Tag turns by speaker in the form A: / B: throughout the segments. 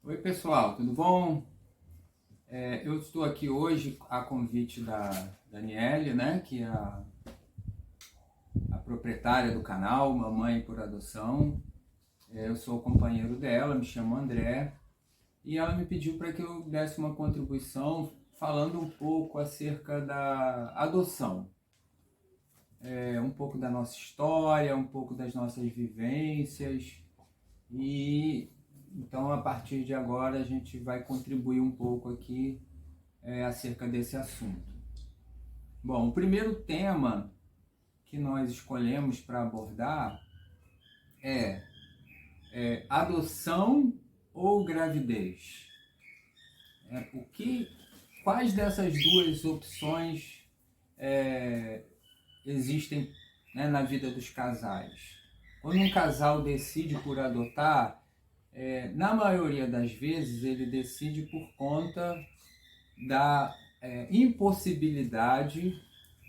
A: Oi pessoal, tudo bom? Eu estou aqui hoje a convite da Daniele, né, que é a proprietária do canal Mamãe por Adoção. Eu sou o companheiro dela, me chamo André, e ela me pediu para que eu desse uma contribuição falando um pouco acerca da adoção. Um pouco da nossa história, um pouco das nossas vivências e então a partir de agora a gente vai contribuir um pouco aqui acerca desse assunto. Bom, o primeiro tema que nós escolhemos para abordar é, adoção ou gravidez. Quais dessas duas opções existem, né, na vida dos casais? Quando um casal decide por adotar, na maioria das vezes ele decide por conta da impossibilidade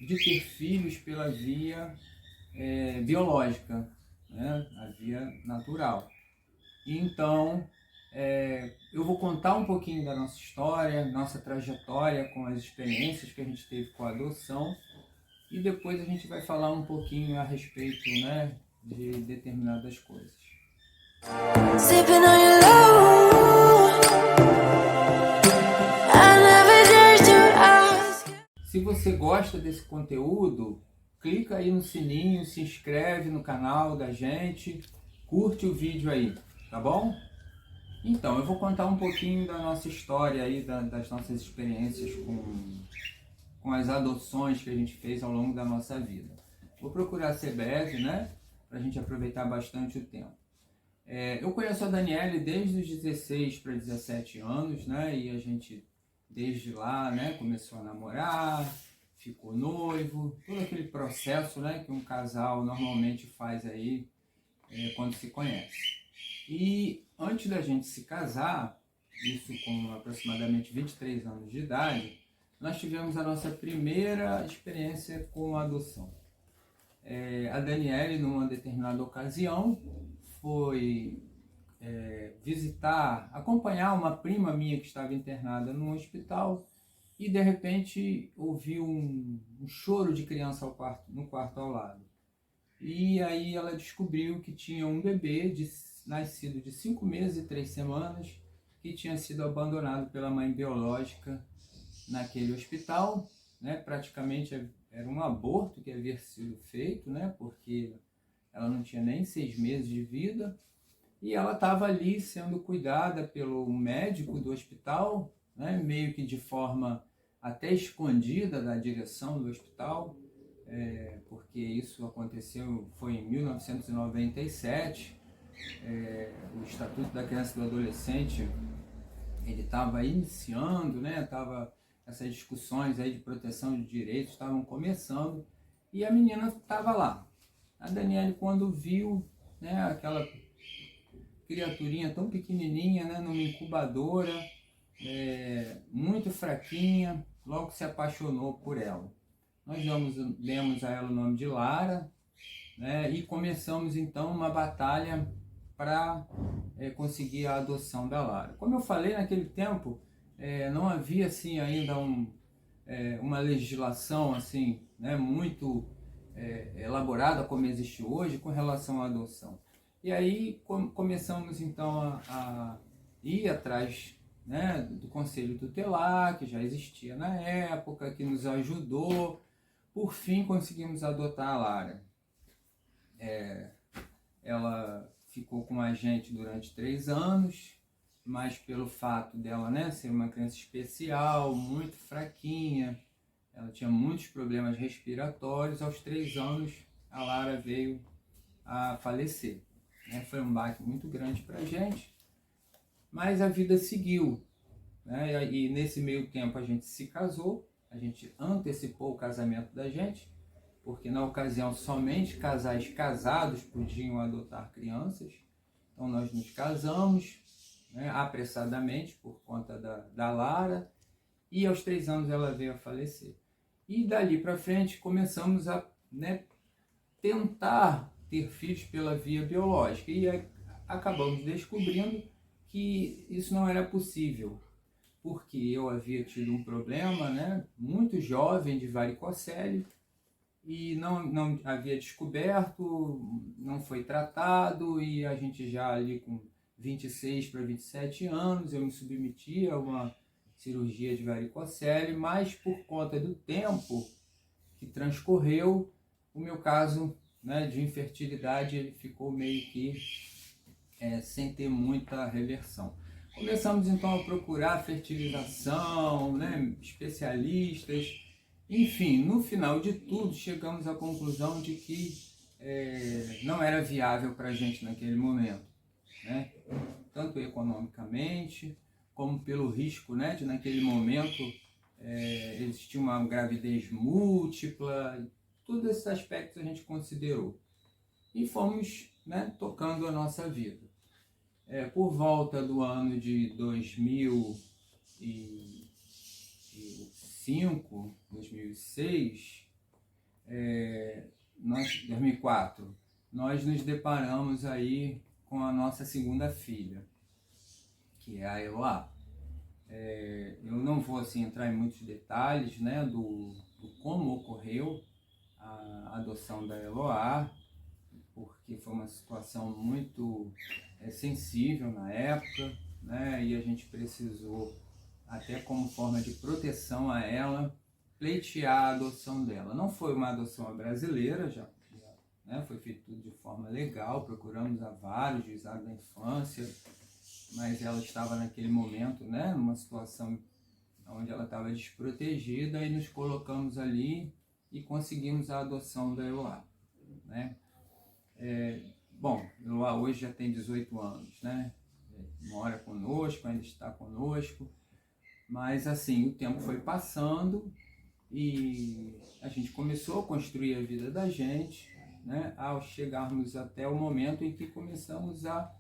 A: de ter filhos pela via biológica, né? A via natural. Então, eu vou contar um pouquinho da nossa história, nossa trajetória com as experiências que a gente teve com a adoção e depois a gente vai falar um pouquinho a respeito, né, de determinadas coisas. Sipping on your love. I never dared to ask. Se você gosta desse conteúdo, clica aí no sininho, se inscreve no canal da gente, curte o vídeo aí, tá bom? Então, eu vou contar um pouquinho da nossa história aí, das nossas experiências com as adoções que a gente fez ao longo da nossa vida. Vou procurar ser breve, né? Pra gente aproveitar bastante o tempo. Eu conheço a Daniele desde os 16 para 17 anos, né? E a gente, desde lá, né, começou a namorar, ficou noivo, todo aquele processo, né, que um casal normalmente faz aí quando se conhece. E antes da gente se casar, isso com aproximadamente 23 anos de idade, nós tivemos a nossa primeira experiência com a adoção. A Daniele, numa determinada ocasião, foi acompanhar uma prima minha que estava internada no hospital e de repente ouviu um choro de criança no quarto ao lado. E aí ela descobriu que tinha um bebê nascido de 5 meses e 3 semanas que tinha sido abandonado pela mãe biológica naquele hospital, né? Praticamente era um aborto que havia sido feito, né? Porque ela não tinha nem 6 meses de vida e ela estava ali sendo cuidada pelo médico do hospital, né? Meio que de forma até escondida da direção do hospital, porque isso aconteceu, foi em 1997, o Estatuto da Criança e do Adolescente, ele estava iniciando, né? Essas discussões aí de proteção de direitos estavam começando e a menina estava lá. A Daniele, quando viu, né, aquela criaturinha tão pequenininha, né, numa incubadora, muito fraquinha, logo se apaixonou por ela. Nós demos a ela o nome de Lara, né, e começamos então uma batalha para conseguir a adoção da Lara. Como eu falei, naquele tempo não havia assim ainda uma legislação assim, né, muito elaborada como existe hoje com relação à adoção. E aí começamos então a ir atrás, né, do Conselho Tutelar, que já existia na época, que nos ajudou. Por fim conseguimos adotar a Lara. Ela ficou com a gente durante 3 anos, mas pelo fato dela, né, ser uma criança especial, muito fraquinha, ela tinha muitos problemas respiratórios, aos 3 anos a Lara veio a falecer. Foi um baque muito grande para a gente, mas a vida seguiu, né? E nesse meio tempo a gente se casou, a gente antecipou o casamento da gente, porque na ocasião somente casais casados podiam adotar crianças. Então nós nos casamos, né, apressadamente por conta da Lara, e aos 3 anos ela veio a falecer. E dali para frente começamos a, né, tentar ter filhos pela via biológica e acabamos descobrindo que isso não era possível, porque eu havia tido um problema, né, muito jovem de varicocele, e não havia descoberto, não foi tratado, e a gente já ali com 26 para 27 anos, eu me submeti a uma cirurgia de varicocele, mas por conta do tempo que transcorreu, o meu caso, né, de infertilidade ele ficou meio que sem ter muita reversão. Começamos então a procurar fertilização, né, especialistas, enfim, no final de tudo chegamos à conclusão de que não era viável para a gente naquele momento, né? Tanto economicamente como pelo risco, né, de naquele momento existir uma gravidez múltipla, todos esses aspectos a gente considerou e fomos, né, tocando a nossa vida. Por volta do ano de 2005, 2006, 2004, nós nos deparamos aí com a nossa segunda filha, que é a Eloá. Eu não vou assim, entrar em muitos detalhes, né, do como ocorreu a adoção da Eloá, porque foi uma situação muito sensível na época, né, e a gente precisou, até como forma de proteção a ela, pleitear a adoção dela. Não foi uma adoção brasileira, né, foi feito tudo de forma legal, procuramos a vários juizados da infância, mas ela estava naquele momento, né, numa situação onde ela estava desprotegida, e nos colocamos ali e conseguimos a adoção da Eloá, né? Bom, Eloá hoje já tem 18 anos, né? Mora conosco, ainda está conosco, mas assim, o tempo foi passando e a gente começou a construir a vida da gente, né? Ao chegarmos até o momento em que começamos a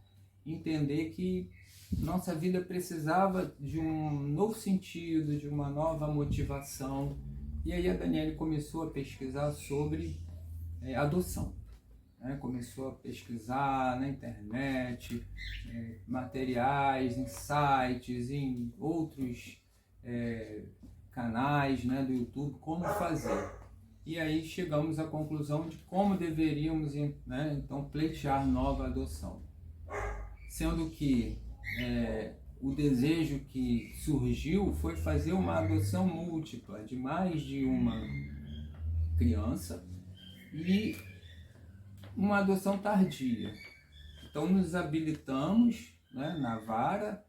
A: entender que nossa vida precisava de um novo sentido, de uma nova motivação. E aí a Daniele começou a pesquisar sobre adoção. Começou a pesquisar na internet, materiais, em sites, em outros canais, né, do YouTube, como fazer. E aí chegamos à conclusão de como deveríamos, né, então pleitear nova adoção. Sendo que o desejo que surgiu foi fazer uma adoção múltipla de mais de uma criança e uma adoção tardia. Então nos habilitamos, né, na vara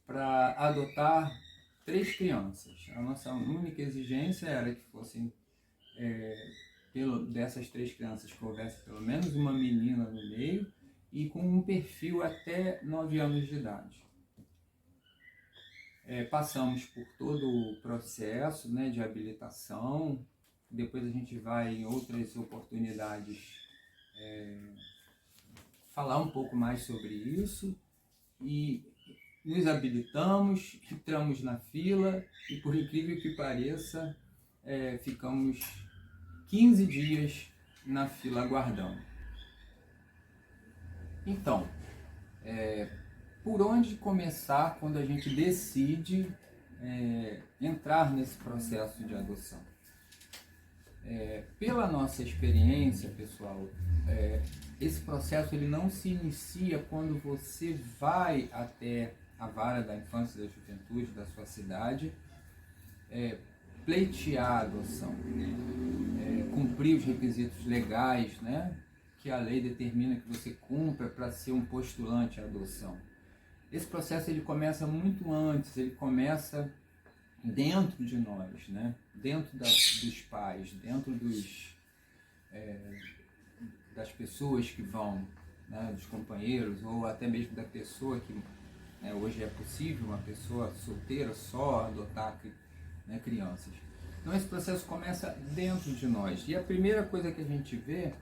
A: para adotar 3 crianças. A nossa única exigência era que fossem, dessas 3 crianças, que houvesse pelo menos uma menina no meio e com um perfil até 9 anos de idade. Passamos por todo o processo, né, de habilitação. Depois a gente vai em outras oportunidades falar um pouco mais sobre isso, e nos habilitamos, entramos na fila e, por incrível que pareça, ficamos 15 dias na fila aguardando. Então, por onde começar quando a gente decide entrar nesse processo de adoção? Pela nossa experiência, pessoal, esse processo ele não se inicia quando você vai até a vara da infância e da juventude da sua cidade, pleitear a adoção, cumprir os requisitos legais, né, que a lei determina que você cumpra para ser um postulante à adoção. Esse processo ele começa muito antes, ele começa dentro de nós, né? Dentro dos pais, dentro das pessoas que vão, né? Dos companheiros, ou até mesmo da pessoa que, né? Hoje é possível uma pessoa solteira só adotar, né? Crianças. Então esse processo começa dentro de nós, e a primeira coisa que a gente vê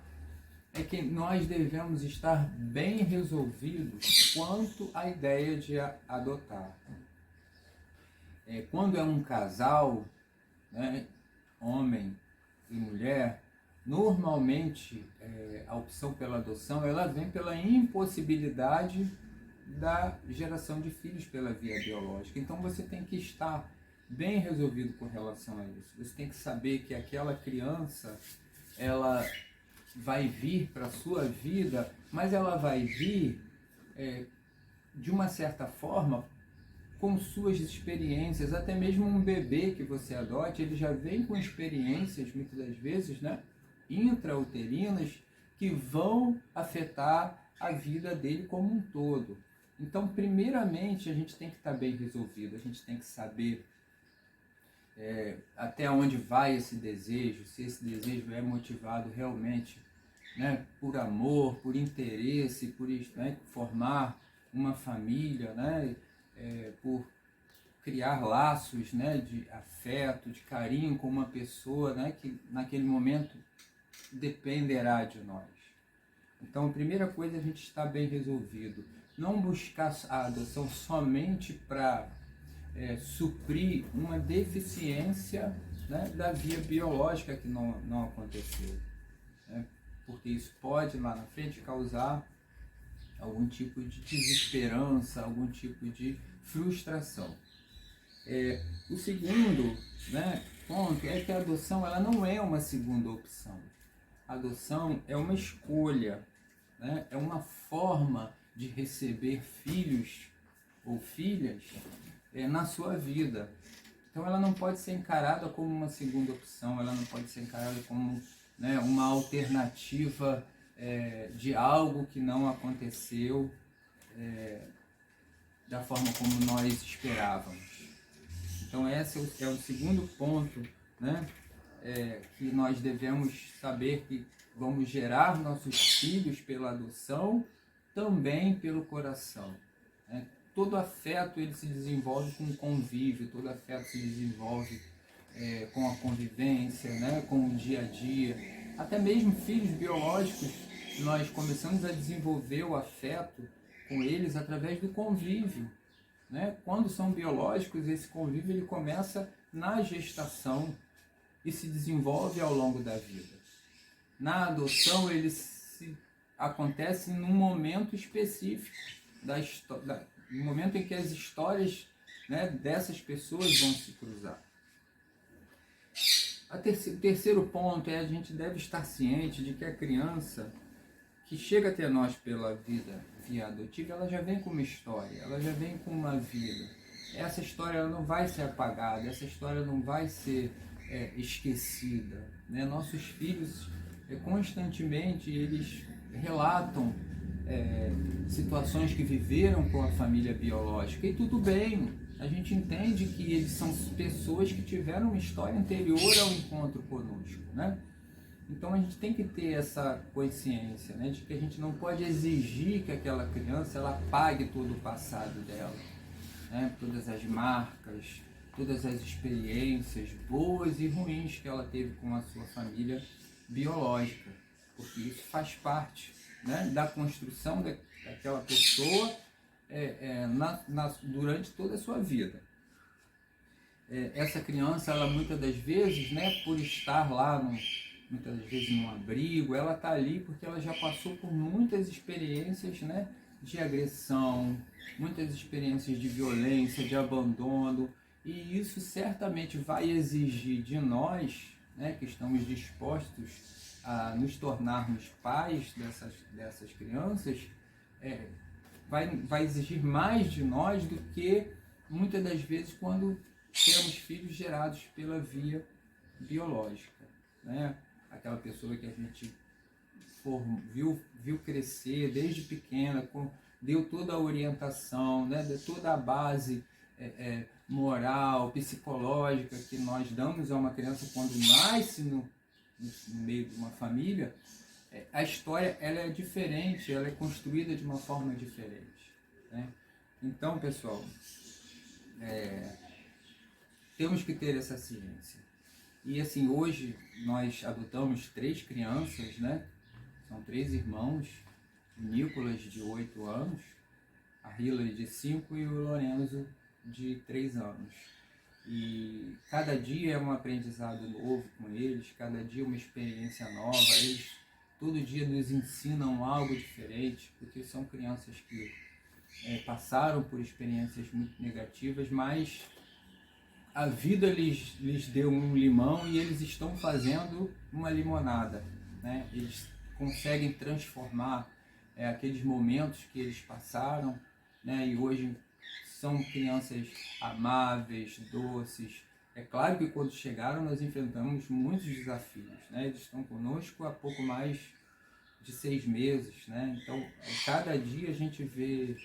A: é que nós devemos estar bem resolvidos quanto à ideia de adotar. Quando é um casal, né, homem e mulher, normalmente a opção pela adoção ela vem pela impossibilidade da geração de filhos pela via biológica. Então você tem que estar bem resolvido com relação a isso. Você tem que saber que aquela criança, ela vai vir para a sua vida, mas ela vai vir de uma certa forma com suas experiências. Até mesmo um bebê que você adote, ele já vem com experiências, muitas das vezes, né, intrauterinas, que vão afetar a vida dele como um todo. Então, primeiramente, a gente tem que estar bem resolvido, a gente tem que saber até onde vai esse desejo, se esse desejo é motivado realmente, né, por amor, por interesse, por, né, formar uma família, né, por criar laços, né, de afeto, de carinho com uma pessoa, né, que naquele momento dependerá de nós. Então, a primeira coisa é a gente estar bem resolvido. Não buscar a adoção somente para suprir uma deficiência, né, da via biológica que não aconteceu. Né? Porque isso pode, lá na frente, causar algum tipo de desesperança, algum tipo de frustração. O segundo, né, ponto é que a adoção ela não é uma segunda opção. A adoção é uma escolha, né? É uma forma de receber filhos ou filhas na sua vida. Então ela não pode ser encarada como uma segunda opção, ela não pode ser encarada como, né, uma alternativa de algo que não aconteceu da forma como nós esperávamos. Então esse é o segundo ponto, né, que nós devemos saber que vamos gerar nossos filhos pela adoção, também pelo coração. Né? Todo afeto ele se desenvolve com o convívio, todo afeto se desenvolve com a convivência, né, com o dia a dia. Até mesmo filhos biológicos, nós começamos a desenvolver o afeto com eles através do convívio. Né? Quando são biológicos, esse convívio ele começa na gestação e se desenvolve ao longo da vida. Na adoção, ele acontece num momento específico, no momento em que as histórias, né, dessas pessoas vão se cruzar. O terceiro ponto é a gente deve estar ciente de que a criança que chega até nós pela vida via adotiva, ela já vem com uma história, ela já vem com uma vida. Essa história ela não vai ser apagada, essa história não vai ser esquecida. Né? Nossos filhos, constantemente, eles relatam situações que viveram com a família biológica, e tudo bem, a gente entende que eles são pessoas que tiveram uma história anterior ao encontro conosco, né? Então a gente tem que ter essa consciência, né, de que a gente não pode exigir que aquela criança ela apague todo o passado dela, né, todas as marcas, todas as experiências boas e ruins que ela teve com a sua família biológica, porque isso faz parte, né, da construção daquela pessoa durante toda a sua vida. Essa criança, ela muitas das vezes, né, por estar lá muitas vezes num abrigo, ela está ali porque ela já passou por muitas experiências, né, de agressão, muitas experiências de violência, de abandono, e isso certamente vai exigir de nós, né, que estamos dispostos a nos tornarmos pais dessas crianças, vai exigir mais de nós do que muitas das vezes quando temos filhos gerados pela via biológica, né? Aquela pessoa que a gente viu crescer desde pequena, deu toda a orientação, né? Deu toda a base moral, psicológica que nós damos a uma criança quando nasce no meio de uma família. A história ela é diferente, ela é construída de uma forma diferente, né? Então, pessoal, temos que ter essa ciência. E assim, hoje nós adotamos 3 crianças, né? São 3 irmãos, o Nicolas de 8 anos, a Hillary de 5 e o Lorenzo de 3 anos. E cada dia é um aprendizado novo com eles, cada dia uma experiência nova, eles todo dia nos ensinam algo diferente, porque são crianças que passaram por experiências muito negativas, mas a vida lhes deu um limão e eles estão fazendo uma limonada, né? Eles conseguem transformar aqueles momentos que eles passaram, né? E hoje são crianças amáveis, doces. É claro que quando chegaram nós enfrentamos muitos desafios, né? Eles estão conosco há pouco mais de 6 meses, né? Então, cada dia a gente vê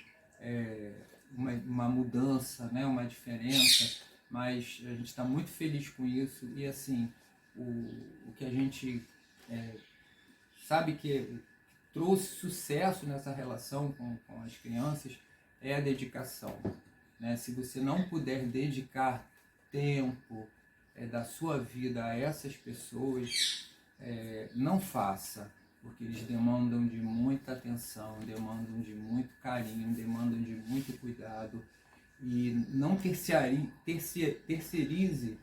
A: uma mudança, né? Uma diferença, mas a gente está muito feliz com isso e assim, o que a gente sabe que trouxe sucesso nessa relação com as crianças é a dedicação, né? Se você não puder dedicar tempo da sua vida a essas pessoas, não faça, porque eles demandam de muita atenção, demandam de muito carinho, demandam de muito cuidado, e não terceirize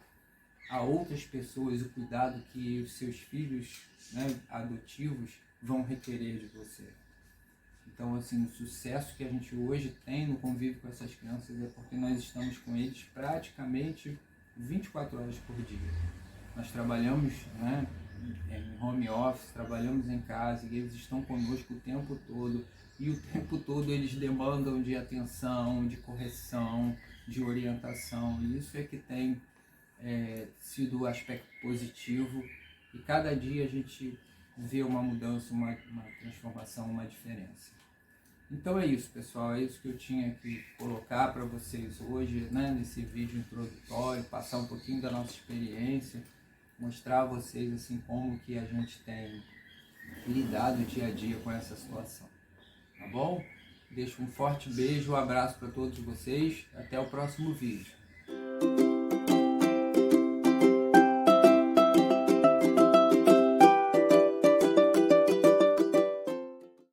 A: a outras pessoas o cuidado que os seus filhos, né, adotivos vão requerer de você. Então, assim, o sucesso que a gente hoje tem no convívio com essas crianças é porque nós estamos com eles praticamente 24 horas por dia. Nós trabalhamos, né, em home office, trabalhamos em casa e eles estão conosco o tempo todo. E o tempo todo eles demandam de atenção, de correção, de orientação. E isso é que tem sido o aspecto positivo. E cada dia a gente vê uma mudança, uma transformação, uma diferença. Então é isso, pessoal, é isso que eu tinha que colocar para vocês hoje, né, nesse vídeo introdutório, passar um pouquinho da nossa experiência, mostrar a vocês assim como que a gente tem lidado dia a dia com essa situação, tá bom? Deixo um forte beijo, um abraço para todos vocês, até o próximo vídeo.